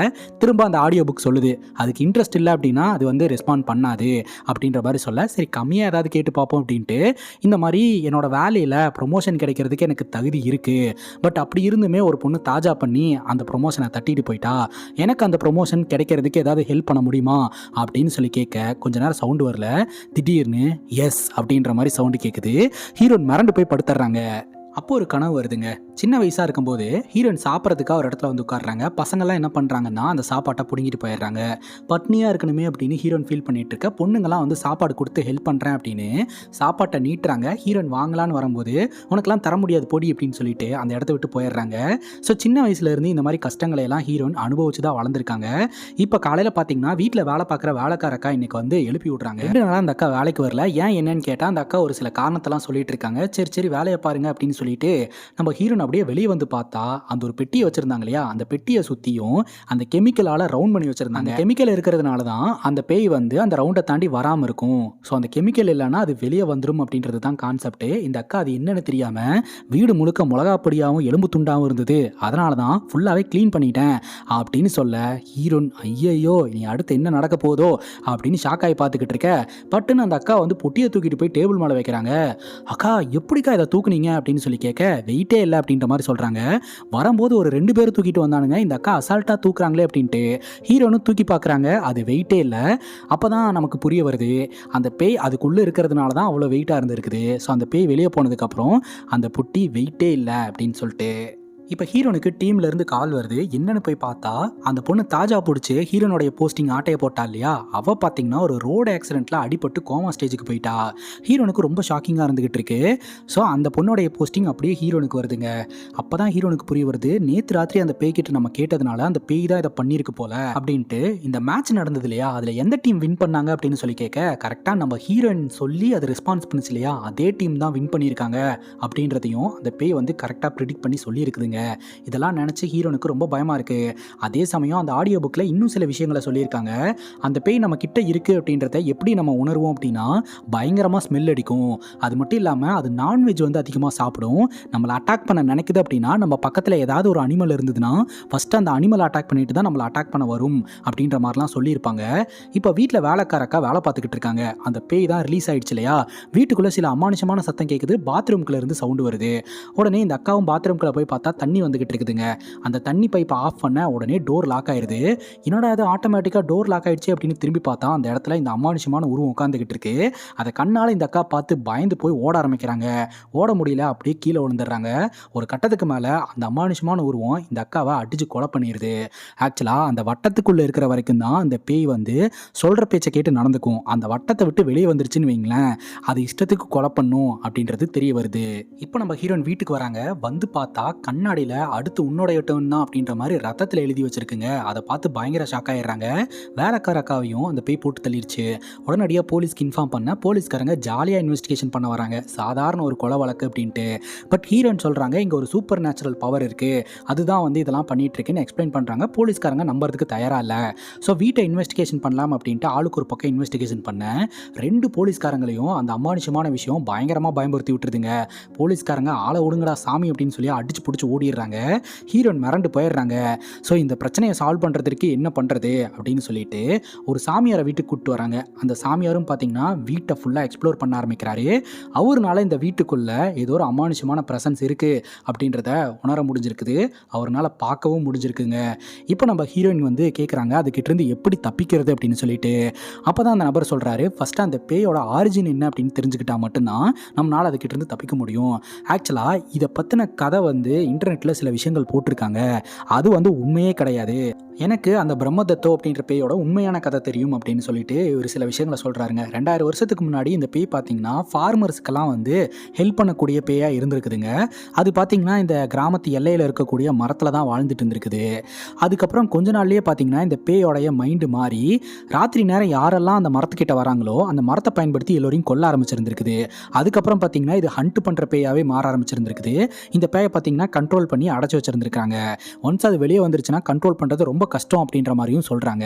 திரும்ப அந்த ஆடியோ புக் சொல்லுது, அதுக்கு இன்ட்ரெஸ்ட் இல்லை அப்படின்னா அது வந்து ரெஸ்பாண்ட் பண்ணாது அப்படின்ற மாதிரி சொல்ல, சரி கம்மியாக ஏதாவது கேட்டு பார்ப்போம் அப்படின்ட்டு, இந்த மாதிரி என்னோட வேலையில் ப்ரொமோஷன் கிடைக்கிறதுக்கு எனக்கு தகுதி இருக்குது, பட் அப்படி இருந்துமே ஒரு பொண்ணு தாஜா பண்ணி அந்த ப்ரொமோஷனை தட்டிட்டு போயிட்டா, எனக்கு அந்த ப்ரொமோஷன் கிடைக்கிறதுக்கு ஏதாவது ஹெல்ப் பண்ண முடியுமா அப்படின்னு சொல்லி கேட்க, கொஞ்ச நேரம் சவுண்டு வரல, திடீர்னு எஸ் அப்படின்ற மாதிரி சவுண்டு கேட்குது. ஹீரோயின் மிரண்டு போய் படுத்துறாங்க. அப்போ ஒரு கனவு வருதுங்க. சின்ன வயசாக இருக்கும்போது ஹீரோயின் சாப்பிட்றதுக்காக ஒரு இடத்துல வந்து உட்காடுறாங்க. பசங்கள்லாம் என்ன பண்ணுறாங்கன்னா அந்த சாப்பாட்டை பிடுங்கிட்டு போயிடுறாங்க. பட்னியாக இருக்கணுமே அப்படின்னு ஹீரோயின் ஃபீல் பண்ணிட்டு இருக்க, பொண்ணுங்களாம் வந்து சாப்பாடு கொடுத்து ஹெல்ப் பண்ணுறேன் அப்படின்னு சாப்பாட்டை நீட்டுறாங்க. ஹீரோயின் வாங்கலான்னு வரும்போது உனக்கெல்லாம் தர முடியாது பொடி அப்படின்னு சொல்லிட்டு அந்த இடத்த விட்டு போயிடுறாங்க. ஸோ சின்ன வயசுலேருந்து இந்த மாதிரி கஷ்டங்களை எல்லாம் ஹீரோயின் அனுபவிச்சு தான் வளர்ந்துருக்காங்க. இப்போ காலையில் பார்த்தீங்கன்னா வீட்டில் வேலை பார்க்குற வேலைக்கார அக்கா இன்னைக்கு வந்து எழுப்பி விட்றாங்க. 2 நாளாக அந்த அக்கா வேலைக்கு வரல. ஏன் என்னன்னு கேட்டால் அந்த அக்கா ஒரு சில காரணத்தெல்லாம் சொல்லிட்டு இருக்காங்க. சரி வேலையை பாருங்க அப்படின்னு சொல்லிட்டு நம்ம ஹீரோன் அப்படியே வெளியே வந்து பார்த்தா அந்த ஒரு பெட்டியை வச்சிருந்தாங்க இல்லையா, அந்த பெட்டியை சுற்றியும் அந்த கெமிக்கலால் ரவுண்ட் பண்ணி வச்சிருந்தாங்க. கெமிக்கல் இருக்கிறதுனால தான் அந்த பேய் வந்து அந்த ரவுண்டை தாண்டி வராமல் இருக்கும். ஸோ அந்த கெமிக்கல் இல்லைன்னா அது வெளியே வந்துடும் அப்படின்றது தான் கான்செப்ட். இந்த அக்கா அது என்னன்னு தெரியாமல் வீடு முழுக்க மிளகாப்பொடியாகவும் எலும்பு துண்டாகவும் இருந்தது, அதனால தான் ஃபுல்லாகவே க்ளீன் பண்ணிட்டேன் அப்படின்னு சொல்ல, ஹீரோன் ஐயையோ நீ அடுத்து என்ன நடக்க போதோ அப்படின்னு ஷாக்காகி பார்த்துக்கிட்டு இருக்க. பட்டுன்னு அந்த அக்கா வந்து பொட்டியை தூக்கிட்டு போய் டேபிள் மேலே வைக்கிறாங்க. அக்கா எப்படிக்கா இதை தூக்குனீங்க அப்படின்னு சொல்லி கேட்க, வெயிட்டே இல்லை அப்படின்ற மாதிரி சொல்கிறாங்க. வரும்போது ஒரு 2 பேர் தூக்கிட்டு வந்தானுங்க, இந்த அக்கா அசால்ட்டாக தூக்குறாங்களே அப்படின்ட்டு ஹீரோனும் தூக்கி பார்க்குறாங்க, அது வெயிட்டே இல்லை. அப்போ தான் நமக்கு புரிய வருது, அந்த பேய் அதுக்குள்ளே இருக்கிறதுனால தான் அவ்வளோ வெயிட்டாக இருந்திருக்குது. ஸோ அந்த பேய் வெளியே போனதுக்கப்புறம் அந்த பொட்டி வெயிட்டே இல்லை அப்படின்னு சொல்லிட்டு. இப்போ ஹீரோனுக்கு டீம்லேருந்து கால் வருது. என்னன்னு போய் பார்த்தா அந்த பொண்ணு தாஜா பிடிச்சி ஹீரோனுடைய போஸ்டிங் ஆட்டையை போட்டா இல்லையா, அவள் பார்த்தீங்கன்னா ஒரு ரோடு ஆக்சிடென்ட்டில் அடிபட்டு கோமா ஸ்டேஜுக்கு போயிட்டா. ஹீரோனுக்கு ரொம்ப ஷாக்கிங்காக இருந்துகிட்டு இருக்கு. ஸோ அந்த பொண்ணுடைய போஸ்டிங் அப்படியே ஹீரோனுக்கு வருதுங்க. அப்போ தான் ஹீரோனுக்கு புரிய வருது, நேற்று ராத்திரி அந்த பேய்கிட்ட நம்ம கேட்டதுனால அந்த பேய் தான் இதை பண்ணியிருக்கு போல அப்படின்ட்டு. இந்த மேட்ச் நடந்தது இல்லையா, அதில் எந்த டீம் வின் பண்ணாங்க அப்படின்னு சொல்லி கேட்க, கரெக்டாக நம்ம ஹீரோயின் சொல்லி அது ரெஸ்பான்ஸ் பண்ணுச்சு இல்லையா, அதே டீம் தான் வின் பண்ணியிருக்காங்க அப்படின்றதையும் அந்த பேய் வந்து கரெக்டாக ப்ரிடிக்ட் பண்ணி சொல்லியிருக்குதுங்க. இதெல்லாம் நினச்சி ஹீரோனுக்கு ரொம்ப பயமாக இருக்குது. அதே சமயம் அந்த ஆடியோ புக்கில் இன்னும் சில விஷயங்களை சொல்லியிருக்காங்க. அந்த பேய் நம்ம கிட்ட இருக்குது அப்படின்றத எப்படி நம்ம உணர்வோம் அப்படின்னா, பயங்கரமாக ஸ்மெல் அடிக்கும். அது மட்டும் இல்லாமல் அது நான்வெஜ் வந்து அதிகமாக சாப்பிடும். நம்மளை அட்டாக் பண்ண நினைக்குது அப்படின்னா, நம்ம பக்கத்தில் ஏதாவது ஒரு அனிமல் இருந்ததுன்னா ஃபஸ்ட்டு அந்த அனிமல் அட்டாக் பண்ணிட்டு தான் நம்மளை அட்டாக் பண்ண வரும் அப்படின்ற மாதிரிலாம் சொல்லியிருப்பாங்க. இப்போ வீட்டில் வேலைக்காரக்கா வேலை பார்த்துக்கிட்டு இருக்காங்க. அந்த பேய் தான் ரிலீஸ் ஆகிடுச்சு இல்லையா, வீட்டுக்குள்ளே சில அமானுஷமான சத்தம் கேட்குது. பாத்ரூம்குள்ளே இருந்து சவுண்டு வருது. உடனே இந்த அக்காவும் பாத்ரூம்குள்ளே போய் பார்த்தா தண்ணி வந்துகிட்டு இருக்குதுங்க. அந்த தண்ணி பைப்பை ஆஃப் பண்ண உடனே டோர் லாக் ஆயிடுது. என்னடா அது ஆட்டோமேட்டிக்காக டோர் லாக் ஆயிடுச்சு அப்படின்னு திரும்பி பார்த்தா அந்த இடத்துல இந்த அமானுஷமான உருவம் உட்காந்துக்கிட்டு இருக்கு. அதை கண்ணால் இந்த அக்கா பார்த்து பயந்து போய் ஓட ஆரம்பிக்கிறாங்க. ஓட முடியல, அப்படியே கீழே விழுந்துடுறாங்க. ஒரு கட்டத்துக்கு மேலே அந்த அமானுஷமான உருவம் இந்த அக்காவை அடித்து கொலை பண்ணிடுது. ஆக்சுவலாக அந்த வட்டத்துக்குள்ளே இருக்கிற வரைக்கும் தான் அந்த பேய் வந்து சொல்கிற பேச்சை கேட்டு நடந்துக்கும். அந்த வட்டத்தை விட்டு வெளியே வந்துருச்சுன்னு வைங்களேன், அது இஷ்டத்துக்கு கொலை பண்ணும் அப்படின்றது தெரிய வருது. இப்போ நம்ம ஹீரோயின் வீட்டுக்கு வராங்க. வந்து பார்த்தா கண்ணாடியில் அடுத்து உன்னோட இட்டம் தான் அப்படின்ற மாதிரி ரத்தத்தில் எழுதி வச்சிருக்குங்க. அதை பார்த்து பயங்கர ஷாக் ஆயிடுறாங்க. வேலைக்கார அக்காவையும் அந்த பேய் போட்டு தள்ளிடுச்சு. உடனடியாக போலீஸ்க்கு இன்ஃபார்ம் பண்ண போலீஸ்காரங்க ஜாலியாக இன்வெஸ்டிகேஷன் பண்ண வராங்க. சாதாரண ஒரு கொலை வழக்கு அப்படின்ட்டு. பட் ஹீரோயின் சொல்கிறாங்க இங்கே ஒரு சூப்பர் நேச்சுரல் பவர் இருக்குது, அதுதான் வந்து இதெல்லாம் பண்ணிட்டு இருக்குன்னு எக்ஸ்பிளைன் பண்ணுறாங்க. போலீஸ்காரங்க நம்புறதுக்கு தயாராக இல்லை. ஸோ வீட்டை இன்வெஸ்டிகேஷன் பண்ணலாம் அப்படின்ட்டு ஆளுக்கு ஒரு பக்கம் இன்வெஸ்டிகேஷன் பண்ண 2 போலீஸ்காரங்களையும் அந்த அமானுஷமான விஷயம் பயங்கரமாக பயன்படுத்தி விட்டுருதுங்க. போலீஸ்காரங்க ஆளை விடுங்கடா சாமி அப்படின்னு சொல்லி அடிச்சு பிடிச்சி ஓடிடுறாங்க. ஹீரோயின் மிரண்டு போயிடுறாங்க. ஸோ இந்த பிரச்சனையை சால்வ் பண்ணுறதுக்கு என்ன பண்ணுறது அப்படின்னு சொல்லிட்டு ஒரு சாமியாரை வீட்டுக்கு கூப்பிட்டு வராங்க. அந்த சாமியாரும் பார்த்தீங்கன்னா வீட்டை ஃபுல்லாக எக்ஸ்ப்ளோர் பண்ண ஆரம்பிக்கிறாரு. அவர்னால இந்த வீட்டுக்குள்ளே ஏதோ ஒரு அமானுஷமான ப்ரெசன்ஸ் இருக்குது அப்படின்றத உணர முடிஞ்சிருக்குது. அவர்னால பார்க்கவும் முடிஞ்சிருக்குங்க. இப்போ நம்ம ஹீரோயின் வந்து கேட்குறாங்க அதுக்கிட்டேருந்து எப்படி தப்பிக்கிறது அப்படின்னு சொல்லிட்டு. அப்போ தான் அந்த நபர் சொல்கிறாரு ஃபஸ்ட்டு அந்த பேயோட ஆரிஜின் என்ன அப்படின்னு தெரிஞ்சுக்கிட்டா மட்டும்தான் நம்மளால் அதுக்கிட்டேருந்து தப்பிக்க முடியும். ஆக்சுவலாக இதை பற்றின கதை வந்து இன்டர்நெட்டில் சில விஷயங்கள் போட்டிருக்காங்க. அது வந்து உண்மையே கிடையாது. எனக்கு அந்த பிரம்மதத்தோ அப்படின்ற பேயோட உண்மையான கதை தெரியும் அப்படின்னு சொல்லிட்டு ஒரு சில விஷயங்களை சொல்கிறாருங்க. 2000 வருஷத்துக்கு முன்னாடி இந்த பேய் பார்த்தீங்கன்னா ஃபார்மர்ஸ்க்கெல்லாம் வந்து ஹெல்ப் பண்ணக்கூடிய பேயாக இருந்திருக்குதுங்க. அது பார்த்தீங்கன்னா இந்த கிராமத்து எல்லையில் இருக்கக்கூடிய மரத்தில் தான் வாழ்ந்துட்டு இருந்திருக்குது. அதுக்கப்புறம் கொஞ்ச நாள்லேயே பார்த்தீங்கன்னா இந்த பேயோடைய மைண்டு மாறி ராத்திரி நேரம் யாரெல்லாம் அந்த மரத்துக்கிட்ட வராங்களோ அந்த மரத்தை பயன்படுத்தி எல்லோரையும் கொல்ல ஆரம்பிச்சிருந்துருக்குது. அதுக்கப்புறம் பார்த்தீங்கன்னா இது ஹண்ட் பண்ணுற பேயாவே மாற ஆரம்பிச்சிருந்துருக்குது. இந்த பேயை பார்த்தீங்கன்னா கண்ட்ரோல் பண்ணி அடைச்சி வச்சிருந்துருக்காங்க. ஒன்ஸ் அது வெளியே வந்துருச்சுன்னா கண்ட்ரோல் பண்ணுறது ரொம்ப கஷ்டம் அப்படின்ற மாதிரியும் சொல்கிறாங்க.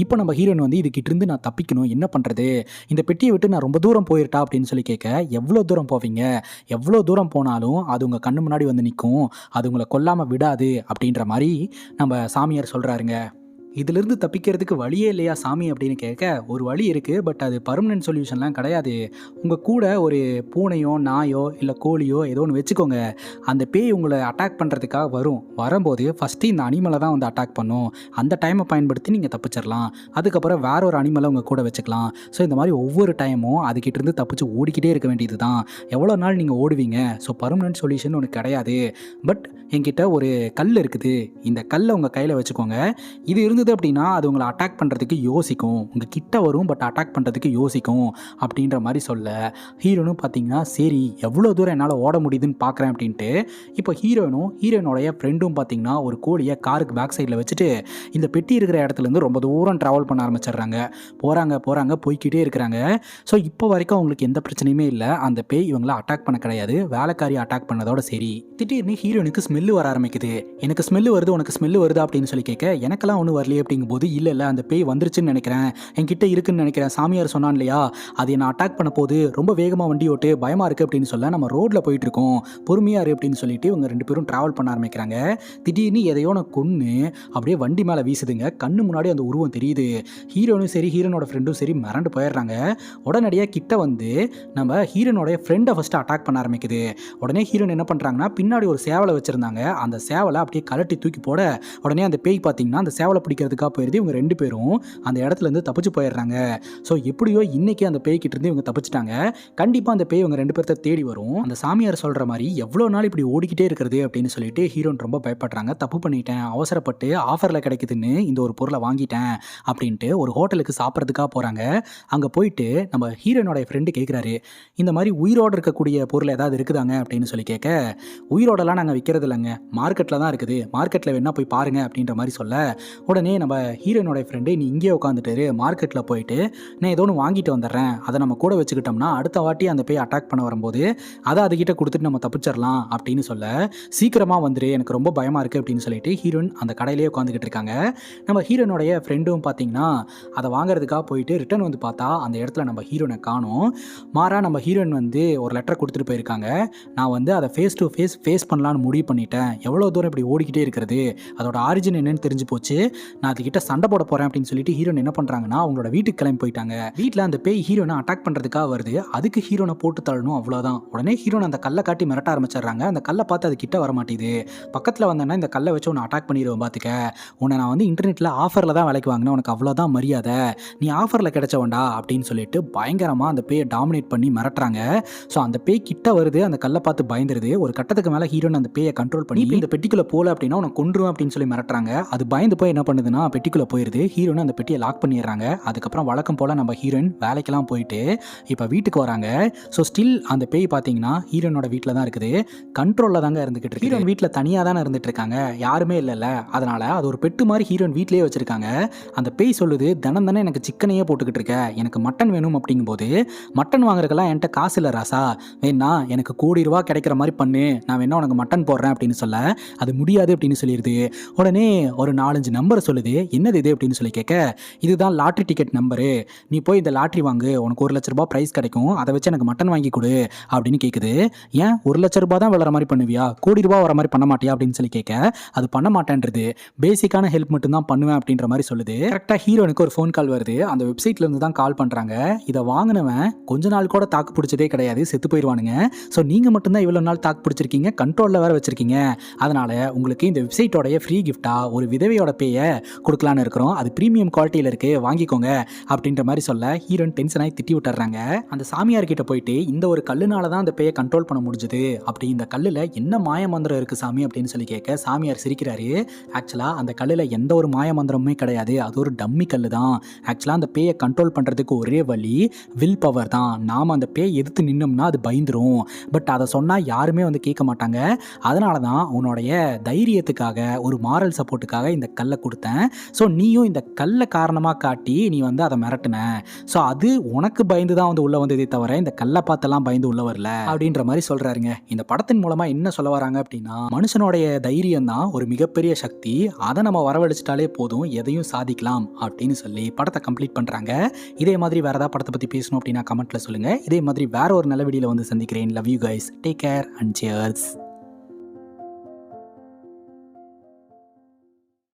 இப்போ நம்ம ஹீரோயின் வந்து இதுக்கிட்டிருந்து நான் தப்பிக்கணும், என்ன பண்ணுறது, இந்த பெட்டியை விட்டு நான் ரொம்ப தூரம் போயிட்டா அப்படின்னு சொல்லி கேட்க, எவ்வளோ தூரம் போவீங்க, எவ்வளோ தூரம் போனாலும் அது உங்கள் கண்ணு முன்னாடி வந்து நிற்கும், அது உங்களை கொல்லாமல் விடாது அப்படின்ற மாதிரி நம்ம சாமியார் சொல்கிறாருங்க. இதிலிருந்து தப்பிக்கிறதுக்கு வழியே இல்லையா சாமி அப்படின்னு கேட்க, ஒரு வழி இருக்குது, பட் அது பர்மனன்ட் சொல்யூஷன்லாம் கிடையாது. உங்கள் கூட ஒரு பூனையோ நாயோ இல்லை கோழியோ ஏதோ ஒன்று வச்சுக்கோங்க. அந்த பேய் உங்களை அட்டாக் பண்ணுறதுக்காக வரும்போது ஃபஸ்ட்டு இந்த அனிமலை தான் வந்து அட்டாக் பண்ணும். அந்த டைமை பயன்படுத்தி நீங்கள் தப்பிச்சிடலாம். அதுக்கப்புறம் வேற ஒரு அனிமலை உங்கள் கூட வச்சுக்கலாம். ஸோ இந்த மாதிரி ஒவ்வொரு டைமும் அதுக்கிட்டேருந்து தப்பிச்சு ஓடிக்கிட்டே இருக்க வேண்டியது தான். எவ்வளோ நாள் நீங்கள் ஓடுவீங்க? ஸோ பர்மனன்ட் சொல்யூஷன் ஒன்று கிடையாது. பட் என்கிட்ட ஒரு கல் இருக்குது, இந்த கல்லை உங்கள் கையில் வச்சுக்கோங்க. இது இருந்தது அப்படின்னா அது உங்களை அட்டாக் பண்ணுறதுக்கு யோசிக்கும், உங்கள் கிட்ட வரும் பட் அட்டாக் பண்ணுறதுக்கு யோசிக்கும் அப்படின்ற மாதிரி சொல்ல, ஹீரோனும் பார்த்தீங்கன்னா சரி எவ்வளோ தூரம் என்னால் ஓட முடியுதுன்னு பார்க்குறேன் அப்படின்ட்டு. இப்போ ஹீரோயினோடைய ஃப்ரெண்டும் பார்த்தீங்கன்னா ஒரு கோழியை காருக்கு பேக் சைடில் வச்சுட்டு இந்த பெட்டி இருக்கிற இடத்துலேருந்து ரொம்ப தூரம் ட்ராவல் பண்ண ஆரம்பிச்சிடுறாங்க. போகிறாங்க போய்கிட்டே இருக்கிறாங்க. ஸோ இப்போ வரைக்கும் அவங்களுக்கு எந்த பிரச்சனையுமே இல்லை. அந்த பேய் இவங்களை அட்டாக் பண்ண கிடையாது, வேலைக்காரி அட்டாக் பண்ணதோட சரி. திடீர்னு ஹீரோனுக்கு ஸ்மெல்லு வர ஆரம்பிக்குது. எனக்கு ஸ்மெல்லு வருது, உனக்கு ஸ்மெல்லு வருது அப்படின்னு சொல்லி கேட்க, எனக்கெல்லாம் ஒன்றும் வரலையே அப்படிங்கும்போது, இல்லை அந்த பேய் வந்துருச்சுன்னு நினைக்கிறேன், என்கிட்ட இருக்குன்னு நினைக்கிறேன், சாமியார் சொன்னான் இல்லையா அது என்னை அட்டாக் பண்ண போது, ரொம்ப வேகமாக வண்டி ஓட்டு, பயமாக இருக்குது அப்படின்னு சொல்ல, நம்ம ரோட்டில் போயிட்டு இருக்கோம், பொறுமையாக இரு அப்படின்னு சொல்லிட்டு இவங்க 2 பேரும் ட்ராவல் பண்ண ஆரம்பிக்கிறாங்க. திடீர்னு எதையோ கொன்று அப்படியே வண்டி மேலே வீசுதுங்க. கண்ணு முன்னாடி அந்த உருவம் தெரியுது. ஹீரோனும் சரி ஹீரோனோட ஃப்ரெண்டும் சரி மிரண்டு போயிடுறாங்க. உடனடியாக கிட்ட வந்து நம்ம ஹீரோனோடைய ஃப்ரெண்டை ஃபஸ்ட்டு அட்டாக் பண்ண ஆரம்பிக்குது. உடனே ஹீரோன் என்ன பண்ணுறாங்கன்னா பின்னாடி ஒரு சேவலை வச்சுருந்தாங்க, அந்த சேவலை அப்படியே கலட்டி தூக்கி போட உடனே அந்த பேய் பார்த்தீங்கன்னா அந்த சேவலை பிடிக்கிறதுக்காக போயிருது. இவங்க 2 பேரும் அந்த இடத்துலேருந்து தப்பிச்சு போயிடுறாங்க. ஸோ எப்படியோ இன்றைக்கி அந்த பேய்கிட்ட இருந்து இவங்க தப்பிச்சிட்டாங்க. கண்டிப்பாக அந்த பேய் இவங்க 2 பேர்த்த தேடி வரும். அந்த சாமியார் சொல்கிற மாதிரி எவ்வளோ நாள் இப்படி ஓடிக்கிட்டே இருக்கிறது அப்படின்னு சொல்லிட்டு ஹீரோன் ரொம்ப பயப்படுறாங்க. தப்பு பண்ணிட்டேன், அவசரப்பட்டு ஆஃபரில் கிடைக்குதுன்னு இந்த ஒரு பொருளை வாங்கிட்டேன் அப்படின்ட்டு ஒரு ஹோட்டலுக்கு சாப்பிட்றதுக்காக போகிறாங்க. அங்கே போயிட்டு நம்ம ஹீரோனோட ஃப்ரெண்டு கேட்குறாரு, இந்த மாதிரி உயிரோடு இருக்கக்கூடிய பொருள் ஏதாவது இருக்குதாங்க அப்படின்னு சொல்லி கேட்க, உயிரோடலாம் நாங்கள் விற்கிறது இல்லைங்க, மார்க்கெட்டில் தான் இருக்குது, மார்க்கெட்டில் வேணால் போய் பாருங்கள் அப்படின்ற மாதிரி சொல்ல, உடனே நம்ம ஹீரோனோட ஃப்ரெண்டு நீ இங்கேயே உட்காந்துட்டு மார்க்கெட்டில் போயிட்டு நான் ஏதோ ஒன்று வாங்கிட்டு வந்துடுறேன், அதை நம்ம கூட வச்சுக்கிட்டோம்னா அடுத்த வாட்டி அந்த பேய் அட்டாக் பண்ண வரும்போது அதை அதுக்கிட்ட கொடுத்துட்டு நம்ம தப்பிச்சிடலாம் அப்படின்னு சொல்ல, சீக்கிரமாக வந்துரு எனக்கு ரொம்ப பயமாக இருக்குது அப்படின்னு சொல்லிட்டு ஹீரோயின் அந்த கடையிலேயே உட்காந்துக்கிட்டு இருக்காங்க. நம்ம ஹீரோனுடைய ஃப்ரெண்டும் பார்த்தீங்கன்னா அதை வாங்குறதுக்காக போயிட்டு ரிட்டர்ன் வந்து பார்த்தா அந்த இடத்துல நம்ம ஹீரோனை காணோம். மாறா நம்ம ஹீரோயின் வந்து ஒரு லெட்டர் கொடுத்துட்டு போயிருக்காங்க. நான் வந்து அதை ஃபேஸ் டு ஃபேஸ் பண்ணலான்னு முடிவு பண்ணிட்டேன், எவ்வளோ தூரம் இப்படி ஓடிக்கிட்டே இருக்கிறது, அதோட ஆரிஜின் என்னன்னு தெரிஞ்சு போச்சு, நான் அதுக்கிட்ட சண்டை போட போகிறேன் அப்படின்னு சொல்லிட்டு ஹீரோயின் என்ன பண்ணுறாங்கன்னா அவங்களோட வீட்டுக்கு கிளம்பி போயிட்டாங்க. வீட்டில் அந்த பேய் ஹீரோனை அட்டாக் பண்ணுறதுக்காக வருது. அதுக்கு ஹீரோனை போட்டு தள்ளணும், அவ்வளோதான். உடனே ஹீரோன் அந்த கல்லை காட்டி மிரட்ட ஆரம்பிச்சிடுறாங்க. அந்த கல்லை பார்த்து அது கிட்ட வர மாட்டேது. பக்கத்தில் வந்தேன்னா இந்த கல்லை வச்சு உன்னை அட்டாக் பண்ணிடுவேன் பார்த்துக்க. உன்னை நான் வந்து இன்டர்நெட்டில் ஆஃபரில் தான் வேலைக்கு வாங்கினேன், உனக்கு அவ்வளோதான் மரியாதை, நீ ஆஃபரில் கிடைச்சவன்டா அப்படின்னு சொல்லிட்டு பயங்கரமாக அந்த பேயை டாமினேட் பண்ணி மிரட்டுறாங்க. ஸோ அந்த பேய் கிட்ட வருது, அந்த கல்லை பார்த்து பயந்துருது. ஒரு கட்டத்துக்கு மேலே ஹீரோன் அந்த பேயை கண்ட்ரோல் பண்ணி இந்த பெட்டிக்குள்ளே போல அப்படின்னா உனக்கு கொன்றுவேன் அப்படின்னு சொல்லி மிரட்டுறாங்க. அது பயந்து போய் என்ன பண்ணுதுன்னா பெட்டிக்குள்ளே போயிருது. ஹீரோன் அந்த பெட்டியை லாக் பண்ணிடுறாங்க. அதுக்கப்புறம் வழக்கம் போல் நம்ம ஹீரோயின் வேலைக்கெல்லாம் போயிட்டு இப்போ வீட்டுக்கு வராங்க. ஸோ ஸ்டில் அந்த பேய் பார்த்தீங்கன்னா ஹீரோனோட வீட்டில் தான் இருக்குது, கண்ட்ரோலில் தாங்க இருந்துகிட்டு இருக்கு. ஹீரோயின் வீட்டில் தனியாக தானே இருந்துட்டு இருக்காங்க, யாருமே இல்லைல்ல. அதனால அது ஒரு பெட்டு மாதிரி ஹீரோயின் வீட்லேயே வச்சிருக்காங்க. அந்த பேய் சொல்லுது, தினம் தானே எனக்கு சிக்கனையே போட்டுக்கிட்டு இருக்க, எனக்கு மட்டன் வேணும் அப்படிங்கும்போது மட்டன் வாங்குறதுக்கெல்லாம் என்கிட்ட காசு இல்லை ராசா, வேணா எனக்கு ₹1,00,00,000 கிடைக்கிற மாதிரி பண்ணு, நான் வேணா உனக்கு மட்டன் போடுறேன் அப்படின்னு சொல்ல அது முடியாது அப்படின்னு சொல்லிடுது. உடனே ஒரு 4-5 நம்பரை சொல்லுது. என்னது இது அப்படின்னு சொல்லி கேட்க, இதுதான் லாட்ரி டிக்கெட் நம்பரு, நீ போய் இந்த லாட்ரி வாங்கு, உனக்கு ₹1,00,000 ப்ரைஸ் கிடைக்கும், அதை வச்சு எனக்கு மட்டன் வாங்கி கொடு அப்படின்னு கேட்குது. ஏன் ₹1,00,000 தான் விளற மாதிரி பண்ணுவியா, ₹1,00,00,000 வர மாதிரி பண்ண மாட்டியா அப்படின்னு சொல்லி கேட்க, அது பண்ண மாட்டேன்றது, பேசிக்கான ஹெல்ப் மட்டும் தான் பண்ணுவேன் அப்படின்ற மாதிரி சொல்லுது. கரெக்டாக ஹீரோனுக்கு ஒரு ஃபோன் கால் வருது. அந்த வெப்சைட்ல இருந்து தான் கால் பண்ணுறாங்க. இதை வாங்கினவன் கொஞ்ச நாள் கூட தாக்கு பிடிச்சதே கிடையாது, செத்து போயிடுவானுங்க. ஸோ நீங்கள் மட்டும்தான் இவ்வளோ நாள் தாக்கு பிடிச்சிருக்கீங்க, கண்ட்ரோலில் வேறு வச்சிருக்கீங்க, அதனால உங்களுக்கு இந்த வெப்சைட்டோடைய ஃப்ரீ கிஃப்டாக ஒரு விதவையோட பேயை கொடுக்கலான்னு இருக்கிறோம், அது ப்ரீமியம் குவாலிட்டியில் இருக்குது, வாங்கிக்கோங்க அப்படின்ற மாதிரி சொல்ல ஹீரோயின் டென்ஷன் ஆகி திட்டி விட்டுறாங்க. அந்த சாமியார் கிட்ட போயிட்டு இந்த ஒரு கல்லுனால தான் அந்த பேயை கண்ட்ரோல் பண்ண முடிஞ்சுது, அப்படி இந்த கல்லில் என்ன மாய மந்திரம் இருக்குது சாமி அப்படின்னு சொல்லி கேட்க சாமியார் சிரிக்கிறாரு. ஆக்சுவலாக அந்த கல்லில் எந்த ஒரு மாய மந்திரமுமே கிடையாது, அது ஒரு டம்மி கல் தான். ஆக்சுவலாக அந்த பேயை கண்ட்ரோல் பண்ணுறதுக்கு ஒரே வழி வில் பவர் தான். நாம் அந்த பேயை எதிர்த்து நின்னோம்னா அது பயந்துரும், பட் அதை சொன்னால் யாருமே வந்து கேட்க மாட்டாங்க. அதனால தான் உன்னுடைய தைரியத்துக்காக, ஒரு மாரல் சப்போர்ட்டுக்காக இந்த கல்லை கொடுத்தேன். ஸோ நீயும் இந்த கல்லை காரணமாக காட்டி நீ வந்து அதை மிரட்டின, ஸோ அது உனக்கு பயந்து தான் வந்து உள்ளே வந்ததே தவிர இந்த கல்லை பார்த்தெல்லாம் பயந்து உள்ள வரல அப்படின்ற மாதிரி சொல்கிறாருங்க. இந்த படத்தின் மூலமாக என்ன சொல்ல வராங்க அப்படின்னா, மனுஷனுடைய தைரியம் தான் ஒரு மிகப்பெரிய சக்தி, அதை நம்ம வரவழைச்சிட்டாலே போதும், எதையும் சாதிக்கலாம் அப்படின்னு சொல்லி படத்தை கம்ப்ளீட் பண்ணுறாங்க. இதே மாதிரி வேறு ஏதாவது படத்தை பற்றி பேசணும் அப்படின்னா கமெண்ட்டில் சொல்லுங்கள். இதே மாதிரி வேற ஒரு நல்ல வீடியோவில் வந்து சந்திக்கிறேன். Love you guys, take care and cheers.